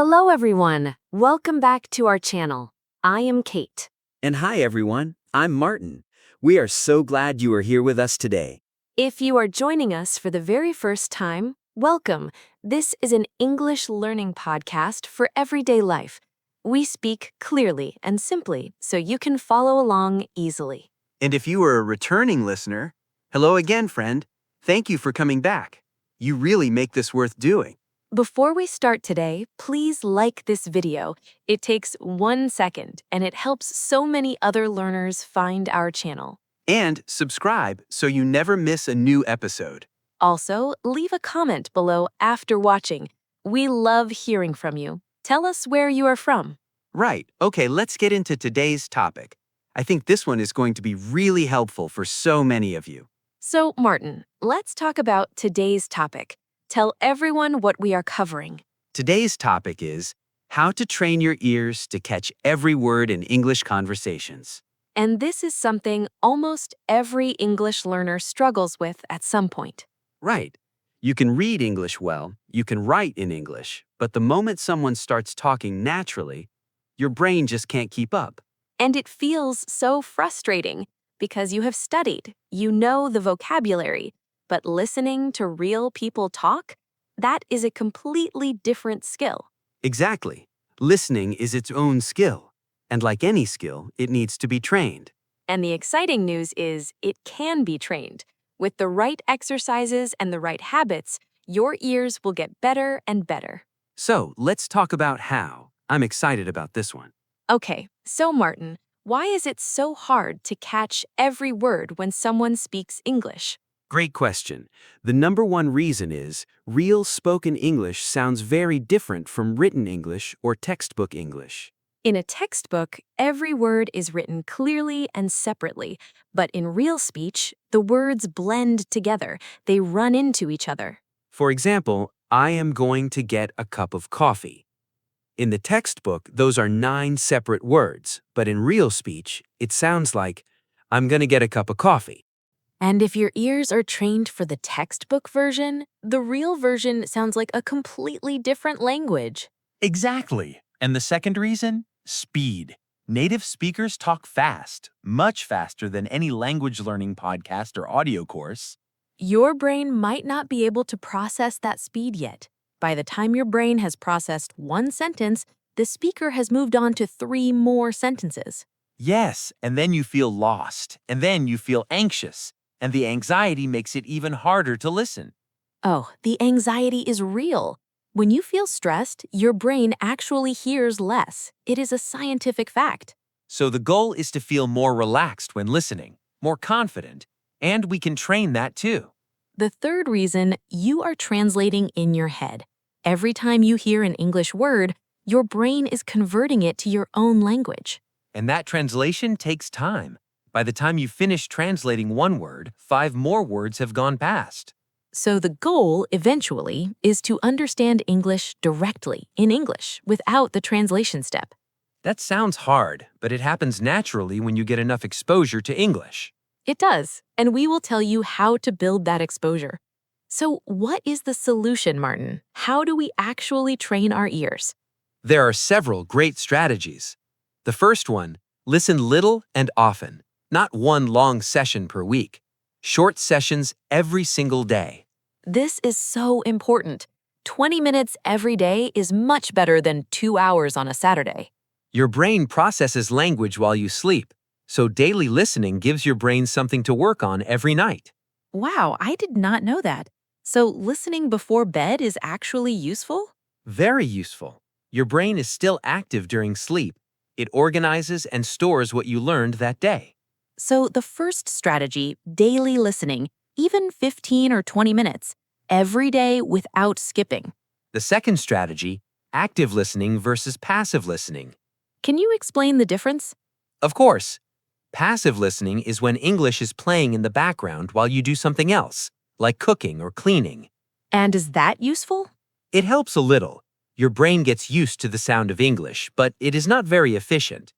Hello everyone, welcome back to our channel. I am Kate. And hi everyone, I'm Martin. We are so glad you are here with us today. If you are joining us for the very first time, welcome. This is an English learning podcast for everyday life. We speak clearly and simply so you can follow along easily. And if you are a returning listener, hello again, friend. Thank you for coming back. You really make this worth doing. Before we start today, please like this video. It takes 1 second and it helps so many other learners find our channel. And subscribe so you never miss a new episode. Also, leave a comment below after watching. We love hearing from you. Tell us where you are from. Right, okay, let's get into today's topic. I think this one is going to be really helpful for so many of you. So, Martin, let's talk about today's topic. Tell everyone what we are covering. Today's topic is how to train your ears to catch every word in English conversations. And this is something almost every English learner struggles with at some point. Right. You can read English well, you can write in English, but the moment someone starts talking naturally, your brain just can't keep up. And it feels so frustrating because you have studied, you know the vocabulary, but listening to real people talk, that is a completely different skill. Exactly. Listening is its own skill, and like any skill, it needs to be trained. And the exciting news is it can be trained. With the right exercises and the right habits, your ears will get better and better. So, let's talk about how. I'm excited about this one. Okay, so Martin, why is it so hard to catch every word when someone speaks English? Great question. The number one reason is real spoken English sounds very different from written English or textbook English. In a textbook, every word is written clearly and separately, but in real speech, the words blend together. They run into each other. For example, I am going to get a cup of coffee. In the textbook, those are 9 separate words, but in real speech, it sounds like, I'm going to get a cup of coffee. And if your ears are trained for the textbook version, the real version sounds like a completely different language. Exactly. And the second reason? Speed. Native speakers talk fast, much faster than any language learning podcast or audio course. Your brain might not be able to process that speed yet. By the time your brain has processed 1 sentence, the speaker has moved on to 3 more sentences. Yes, and then you feel lost, and then you feel anxious, and the anxiety makes it even harder to listen. Oh, the anxiety is real. When you feel stressed, your brain actually hears less. It is a scientific fact. So the goal is to feel more relaxed when listening, more confident, and we can train that too. The third reason, you are translating in your head. Every time you hear an English word, your brain is converting it to your own language. And that translation takes time. By the time you finish translating one word, 5 more words have gone past. So the goal, eventually, is to understand English directly in English without the translation step. That sounds hard, but it happens naturally when you get enough exposure to English. It does, and we will tell you how to build that exposure. So what is the solution, Martin? How do we actually train our ears? There are several great strategies. The first one, listen little and often, not one long session per week. Short sessions every single day. This is so important. 20 minutes every day is much better than 2 hours on a Saturday. Your brain processes language while you sleep, so daily listening gives your brain something to work on every night. Wow, I did not know that. So listening before bed is actually useful? Very useful. Your brain is still active during sleep. It organizes and stores what you learned that day. So the first strategy, daily listening, even 15 or 20 minutes, every day without skipping. The second strategy, active listening versus passive listening. Can you explain the difference? Of course, passive listening is when English is playing in the background while you do something else, like cooking or cleaning. And is that useful? It helps a little. Your brain gets used to the sound of English, but it is not very efficient.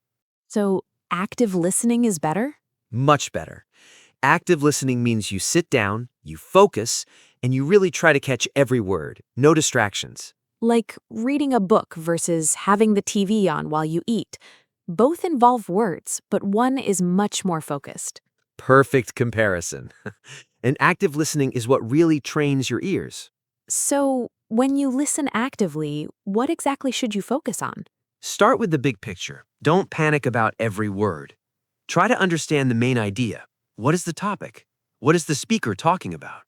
So active listening is better? Much better. Active listening means you sit down, you focus, and you really try to catch every word, no distractions. like reading a book versus having the TV on while you eat. Both involve words, but one is much more focused. Perfect comparison. And active listening is what really trains your ears. So, when you listen actively, what exactly should you focus on? Start with the big picture. Don't panic about every word. Try to understand the main idea. What is the topic? What is the speaker talking about?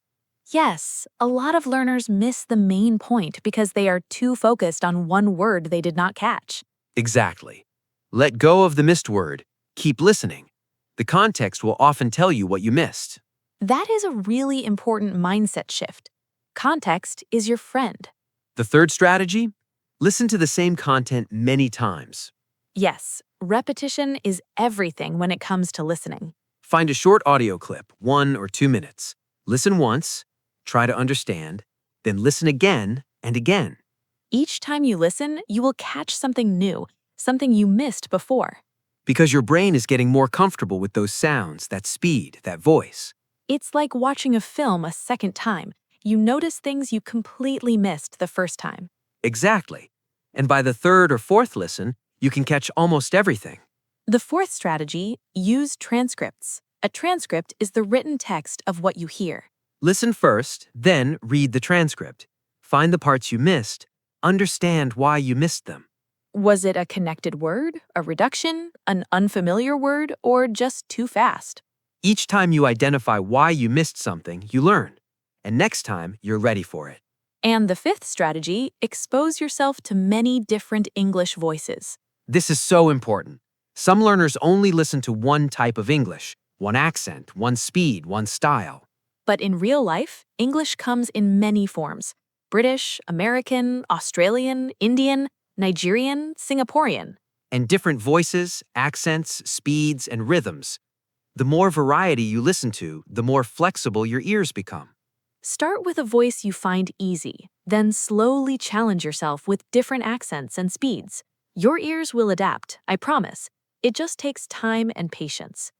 Yes, a lot of learners miss the main point because they are too focused on one word they did not catch. Exactly. Let go of the missed word. Keep listening. The context will often tell you what you missed. That is a really important mindset shift. Context is your friend. The third strategy? Listen to the same content many times. Yes, repetition is everything when it comes to listening. Find a short audio clip, 1 or 2 minutes. Listen once, try to understand, then listen again and again. Each time you listen, you will catch something new, something you missed before. Because your brain is getting more comfortable with those sounds, that speed, that voice. It's like watching a film a second time. You notice things you completely missed the first time. Exactly. And by the third or fourth listen, you can catch almost everything. The fourth strategy, use transcripts. A transcript is the written text of what you hear. Listen first, then read the transcript. Find the parts you missed. Understand why you missed them. Was it a connected word, a reduction, an unfamiliar word, or just too fast? Each time you identify why you missed something, you learn. And next time, you're ready for it. And the fifth strategy, expose yourself to many different English voices. This is so important. Some learners only listen to one type of English, one accent, one speed, one style. But in real life, English comes in many forms: British, American, Australian, Indian, Nigerian, Singaporean. And different voices, accents, speeds, and rhythms. The more variety you listen to, the more flexible your ears become. Start with a voice you find easy, then slowly challenge yourself with different accents and speeds. Your ears will adapt, I promise. It just takes time and patience.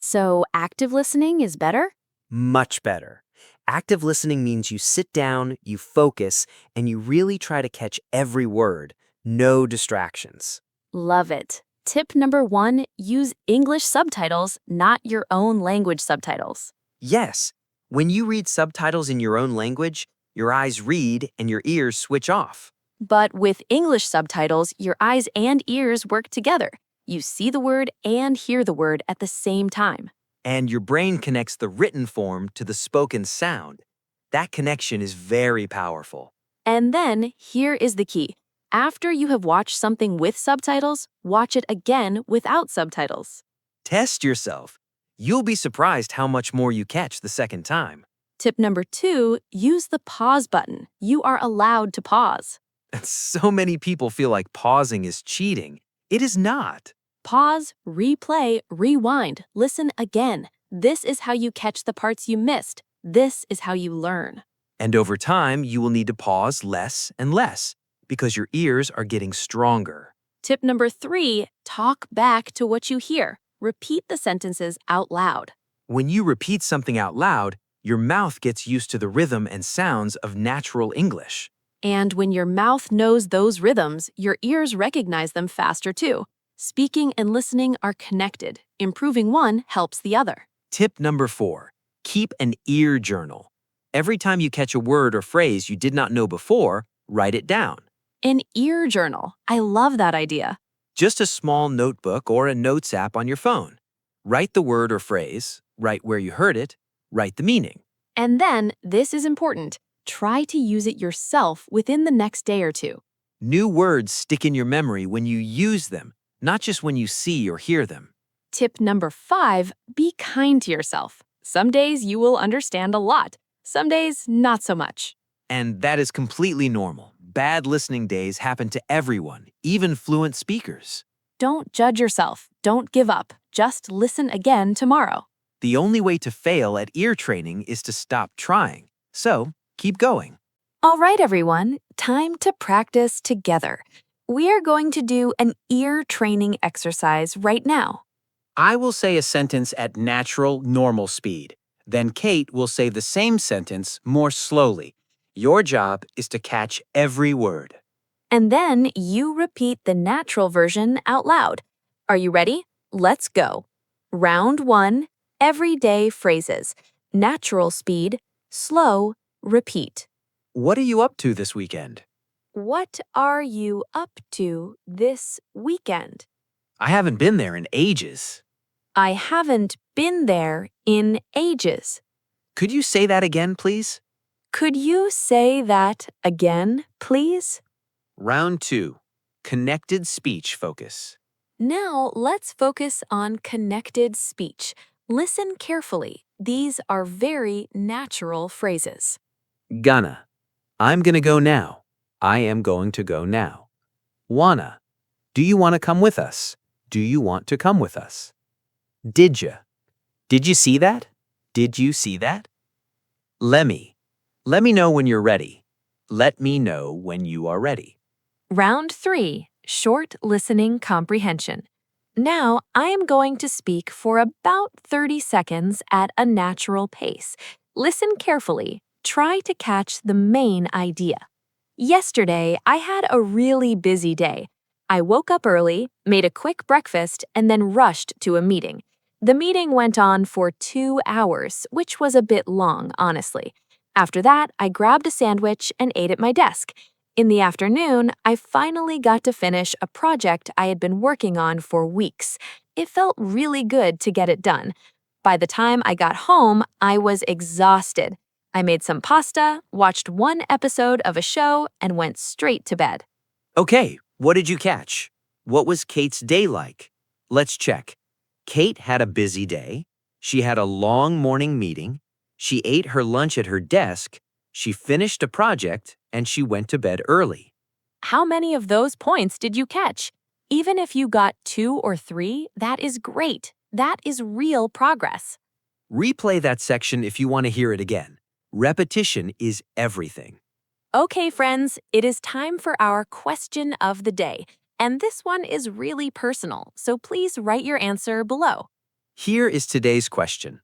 So, active listening is better? Much better. Active listening means you sit down, you focus, and you really try to catch every word. No distractions. Love it. Tip number 1, use English subtitles, not your own language subtitles. Yes, when you read subtitles in your own language, your eyes read and your ears switch off. But with English subtitles, your eyes and ears work together. You see the word and hear the word at the same time. And your brain connects the written form to the spoken sound. That connection is very powerful. And then, here is the key. After you have watched something with subtitles, watch it again without subtitles. Test yourself. You'll be surprised how much more you catch the second time. Tip number 2, use the pause button. You are allowed to pause. So many people feel like pausing is cheating. It is not. Pause, replay, rewind, listen again. This is how you catch the parts you missed. This is how you learn. And over time, you will need to pause less and less because your ears are getting stronger. Tip number 3, talk back to what you hear. Repeat the sentences out loud. When you repeat something out loud, your mouth gets used to the rhythm and sounds of natural English. And when your mouth knows those rhythms, your ears recognize them faster too. Speaking and listening are connected. Improving one helps the other. Tip number 4, keep an ear journal. Every time you catch a word or phrase you did not know before, write it down. An ear journal. I love that idea. Just a small notebook or a notes app on your phone. Write the word or phrase, write where you heard it, write the meaning. And then, this is important, try to use it yourself within the next day or two. New words stick in your memory when you use them, not just when you see or hear them. Tip number 5, be kind to yourself. Some days you will understand a lot, some days not so much. And that is completely normal. Bad listening days happen to everyone, even fluent speakers. Don't judge yourself. Don't give up. Just listen again tomorrow. The only way to fail at ear training is to stop trying. So, keep going. All right, everyone, time to practice together. We are going to do an ear training exercise right now. I will say a sentence at natural, normal speed. Then Kate will say the same sentence more slowly. Your job is to catch every word. And then you repeat the natural version out loud. Are you ready? Let's go. Round 1, everyday phrases. Natural speed, slow, repeat. What are you up to this weekend? What are you up to this weekend? I haven't been there in ages. I haven't been there in ages. Could you say that again, please? Could you say that again, please? Round 2. Connected speech focus. Now let's focus on connected speech. Listen carefully. These are very natural phrases. Gonna. I'm gonna go now. I am going to go now. Wanna. Do you want to come with us? Do you want to come with us? Did ya? Did you see that? Did you see that? Lemme. Let me know when you're ready. Let me know when you are ready. Round 3, short listening comprehension. Now I am going to speak for about 30 seconds at a natural pace. Listen carefully. Try to catch the main idea. Yesterday, I had a really busy day. I woke up early, made a quick breakfast, and then rushed to a meeting. The meeting went on for 2 hours, which was a bit long, honestly. After that, I grabbed a sandwich and ate at my desk. In the afternoon, I finally got to finish a project I had been working on for weeks. It felt really good to get it done. By the time I got home, I was exhausted. I made some pasta, watched one episode of a show, and went straight to bed. Okay, what did you catch? What was Kate's day like? Let's check. Kate had a busy day. She had a long morning meeting. She ate her lunch at her desk. She finished a project, and she went to bed early. How many of those points did you catch? Even if you got 2 or 3, that is great. That is real progress. Replay that section if you want to hear it again. Repetition is everything. Okay, friends, it is time for our question of the day. And this one is really personal, so please write your answer below. Here is today's question.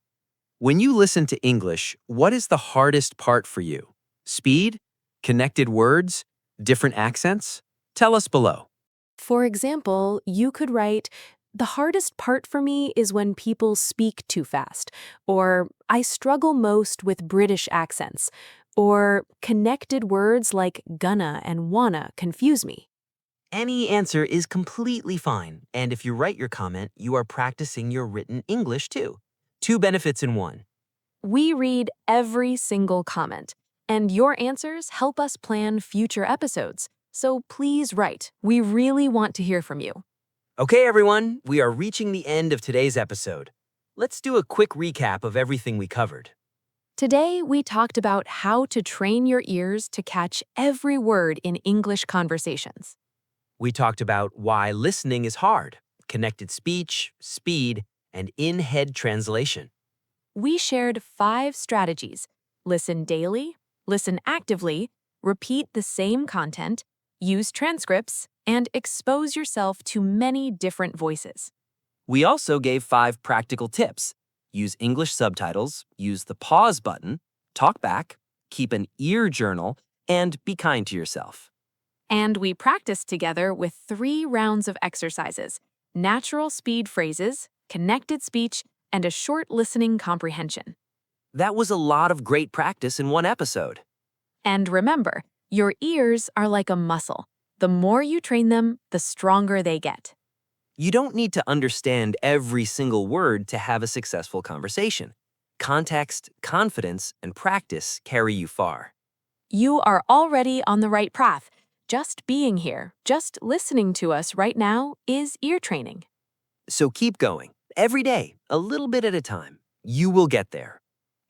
When you listen to English, what is the hardest part for you? Speed? Connected words? Different accents? Tell us below. For example, you could write, "The hardest part for me is when people speak too fast," or "I struggle most with British accents," or "Connected words like gonna and wanna confuse me." Any answer is completely fine, and if you write your comment, you are practicing your written English too. 2 benefits in 1. We read every single comment, and your answers help us plan future episodes. So please write. We really want to hear from you. Okay, everyone, we are reaching the end of today's episode. Let's do a quick recap of everything we covered. Today, we talked about how to train your ears to catch every word in English conversations. We talked about why listening is hard, connected speech, speed, and in-head translation. We shared 5 strategies: listen daily, listen actively, repeat the same content, use transcripts, and expose yourself to many different voices. We also gave 5 practical tips. Use English subtitles, use the pause button, talk back, keep an ear journal, and be kind to yourself. And we practiced together with 3 rounds of exercises: natural speed phrases, connected speech, and a short listening comprehension. That was a lot of great practice in one episode. And remember, your ears are like a muscle. The more you train them, the stronger they get. You don't need to understand every single word to have a successful conversation. Context, confidence, and practice carry you far. You are already on the right path. Just being here, just listening to us right now is ear training. So keep going. Every day, a little bit at a time. You will get there.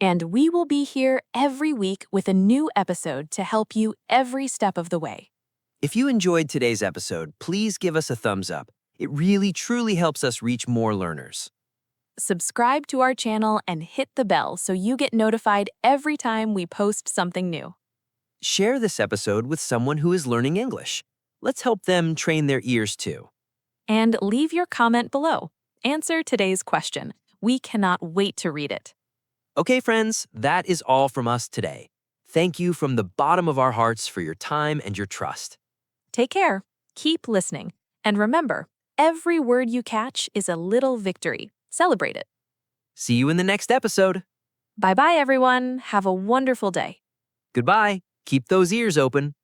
And we will be here every week with a new episode to help you every step of the way. If you enjoyed today's episode, please give us a thumbs up. It really, truly helps us reach more learners. Subscribe to our channel and hit the bell so you get notified every time we post something new. Share this episode with someone who is learning English. Let's help them train their ears too. And leave your comment below. Answer today's question. We cannot wait to read it. Okay, friends, that is all from us today. Thank you from the bottom of our hearts for your time and your trust. Take care, keep listening, and remember, every word you catch is a little victory. Celebrate it. See you in the next episode. Bye-bye, everyone. Have a wonderful day. Goodbye. Keep those ears open.